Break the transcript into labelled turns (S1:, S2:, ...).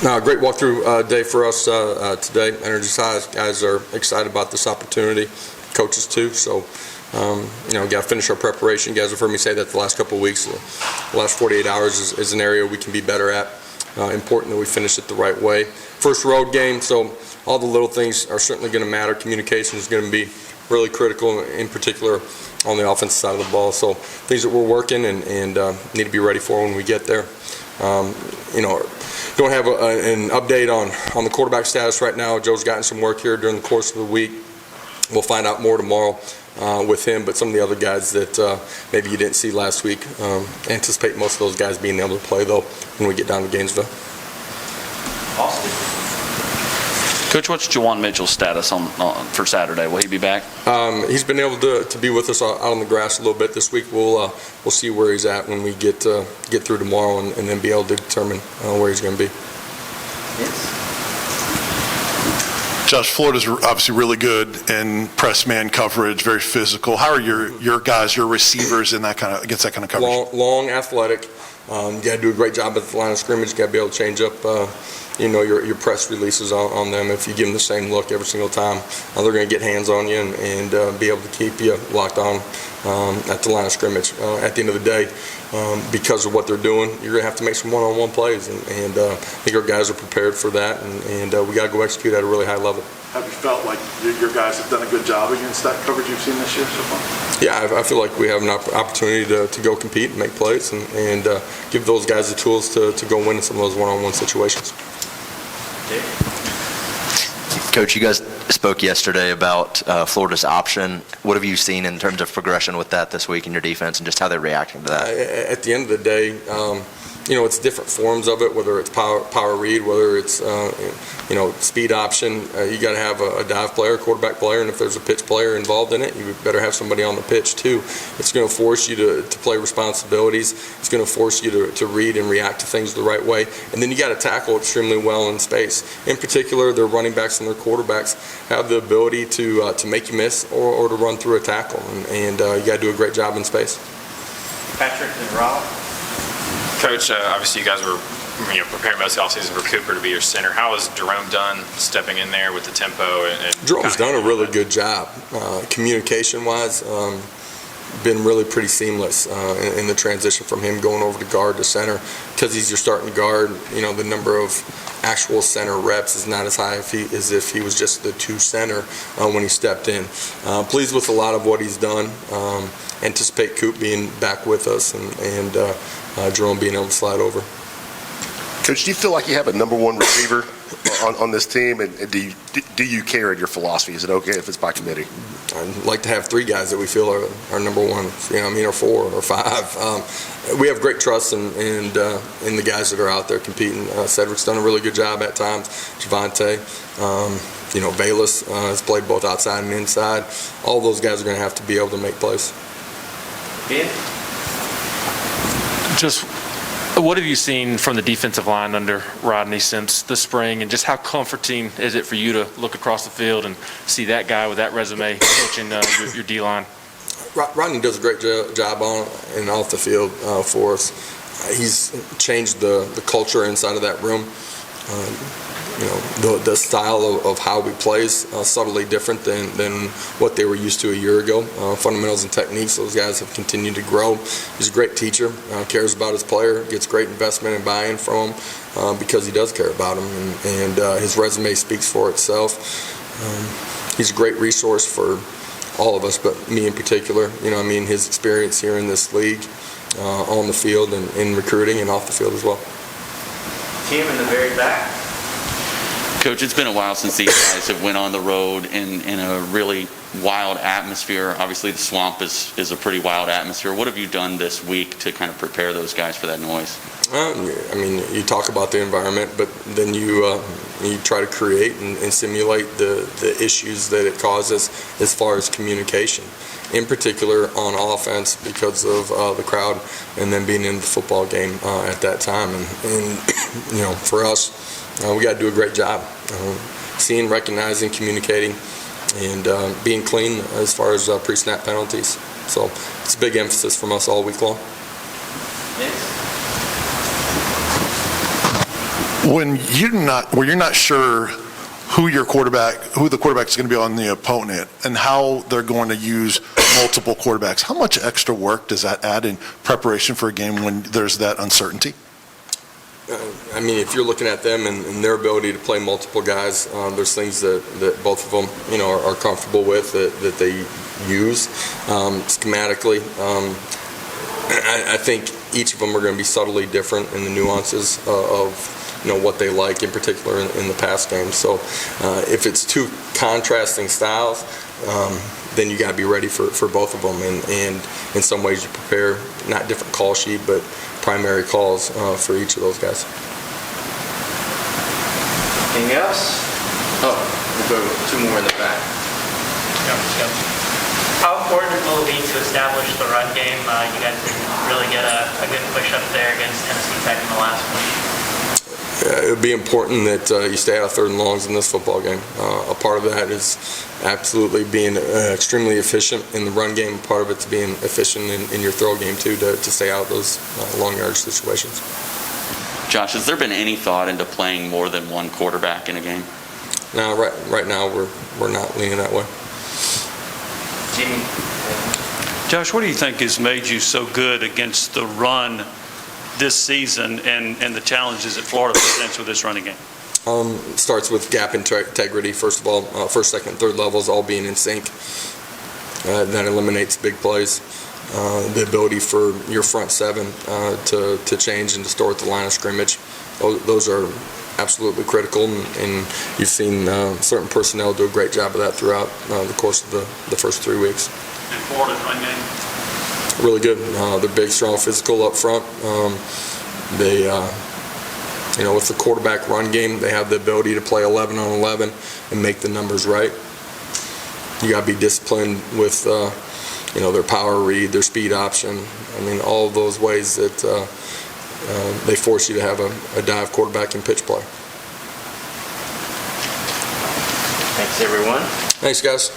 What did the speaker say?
S1: Great walkthrough day for us today. Energy's high. Guys are excited about this opportunity. Coaches too. So, got to finish our preparation. You guys have heard me say that the last couple of weeks. The last 48 hours is an area we can be better at. Important that we finish it the right way. First road game, so all the little things are certainly going to matter. Communication is going to be really critical, in particular on the offensive side of the ball. So things that we're working and need to be ready for when we get there. Don't have an update on the quarterback status right now. Joe's gotten some work here during the course of the week. We'll find out more tomorrow with him, but some of the other guys that maybe you didn't see last week, anticipate most of those guys being able to play, though, when we get down to Gainesville.
S2: Austin. Coach, what's Juwan Mitchell's status for Saturday? Will he be back?
S1: He's been able to be with us out on the grass a little bit this week. We'll see where he's at when we get through tomorrow, and then be able to determine where he's going to be.
S2: Yes.
S3: Josh, Florida's obviously really good in press man coverage, very physical. How are your guys, your receivers, in that against that kind of coverage?
S1: Long, athletic. You got to do a great job at the line of scrimmage. You got to be able to change up, your press releases on them. If you give them the same look every single time, they're going to get hands on you and be able to keep you locked on at the line of scrimmage. At the end of the day, because of what they're doing, you're going to have to make some one-on-one plays, and I think our guys are prepared for that, and we got to go execute at a really high level.
S3: Have you felt like your guys have done a good job against that coverage you've seen this year so far?
S1: Yeah, I feel like we have an opportunity to go compete and make plays and give those guys the tools to go win in some of those one-on-one situations.
S4: Coach, you guys spoke yesterday about Florida's option. What have you seen in terms of progression with that this week in your defense, and just how they're reacting to that?
S1: At the end of the day, it's different forms of it, whether it's power read, whether it's, speed option. You got to have a dive player, quarterback player, and if there's a pitch player involved in it, you better have somebody on the pitch too. It's going to force you to play responsibilities. It's going to force you to read and react to things the right way. And then you got to tackle extremely well in space. In particular, their running backs and their quarterbacks have the ability to make you miss or to run through a tackle. And you got to do a great job in space.
S2: Patrick and Rob.
S5: Coach, obviously you guys were preparing most of the offseason for Cooper to be your center. How has Jerome Dunn stepping in there with the tempo?
S1: Jerome's done a really good job. Communication-wise, been really pretty seamless in the transition from him going over to guard to center. Because he's your starting guard, the number of actual center reps is not as high as if he was just the two center when he stepped in. Pleased with a lot of what he's done. Anticipate Coop being back with us and Jerome being able to slide over.
S6: Coach, do you feel like you have a number one receiver on this team, and do you care in your philosophy? Is it okay if it's by committee?
S1: I'd like to have three guys that we feel are number one, or four or five. We have great trust in the guys that are out there competing. Cedric's done a really good job at times. Javante, Bayless has played both outside and inside. All those guys are going to have to be able to make plays.
S2: Ben?
S7: Just what have you seen from the defensive line under Rodney since the spring, and just how comforting is it for you to look across the field and see that guy with that resume coaching your D-line?
S1: Rodney does a great job on and off the field for us. He's changed the culture inside of that room. The style of how he plays subtly different than what they were used to a year ago. Fundamentals and techniques, those guys have continued to grow. He's a great teacher, cares about his player, gets great investment and buy-in from him because he does care about him, and his resume speaks for itself. He's a great resource for all of us, but me in particular. His experience here in this league, on the field and in recruiting and off the field as well.
S2: Tim in the very back.
S8: Coach, it's been a while since these guys have went on the road in a really wild atmosphere. Obviously, the swamp is a pretty wild atmosphere. What have you done this week to kind of prepare those guys for that noise?
S1: You talk about the environment, but then you try to create and simulate the issues that it causes as far as communication, in particular on offense because of the crowd and then being in the football game at that time. And for us, we got to do a great job seeing, recognizing, communicating, and being clean as far as pre-snap penalties. So it's a big emphasis from us all week long.
S2: Yes.
S3: When you're not sure who the quarterback is going to be on the opponent and how they're going to use multiple quarterbacks, how much extra work does that add in preparation for a game when there's that uncertainty?
S1: I mean, if you're looking at them and their ability to play multiple guys, there's things that both of them, are comfortable with that they use schematically. I think each of them are going to be subtly different in the nuances of what they like in particular in the pass game. So if it's two contrasting styles, then you got to be ready for both of them. And in some ways you prepare not different call sheet, but primary calls for each of those guys.
S9: Anything else? Oh, we'll go with two more in the back.
S10: How important will it be to establish the run game? You guys didn't really get a good push up there against Tennessee Tech in the last one.
S1: It would be important that you stay out of third and longs in this football game. A part of that is absolutely being extremely efficient in the run game. Part of it's being efficient in your throw game, too, to stay out of those long yardage situations.
S8: Josh, has there been any thought into playing more than one quarterback in a game?
S1: No, right now we're not leaning that way.
S9: Jimmy.
S11: Josh, what do you think has made you so good against the run this season and the challenges that Florida presents with this running game?
S1: Starts with gap integrity, first of all. First, second, third levels all being in sync. That eliminates big plays. The ability for your front seven to change and to store at the line of scrimmage. Those are absolutely critical, and you've seen certain personnel do a great job of that throughout the course of the first 3 weeks.
S11: In Florida's run game?
S1: Really good. They're big, strong, physical up front. They, with the quarterback run game, they have the ability to play 11 on 11 and make the numbers right. You got to be disciplined with, their power read, their speed option. I mean, all of those ways that they force you to have a dive quarterback and pitch play.
S9: Thanks, everyone.
S1: Thanks, guys.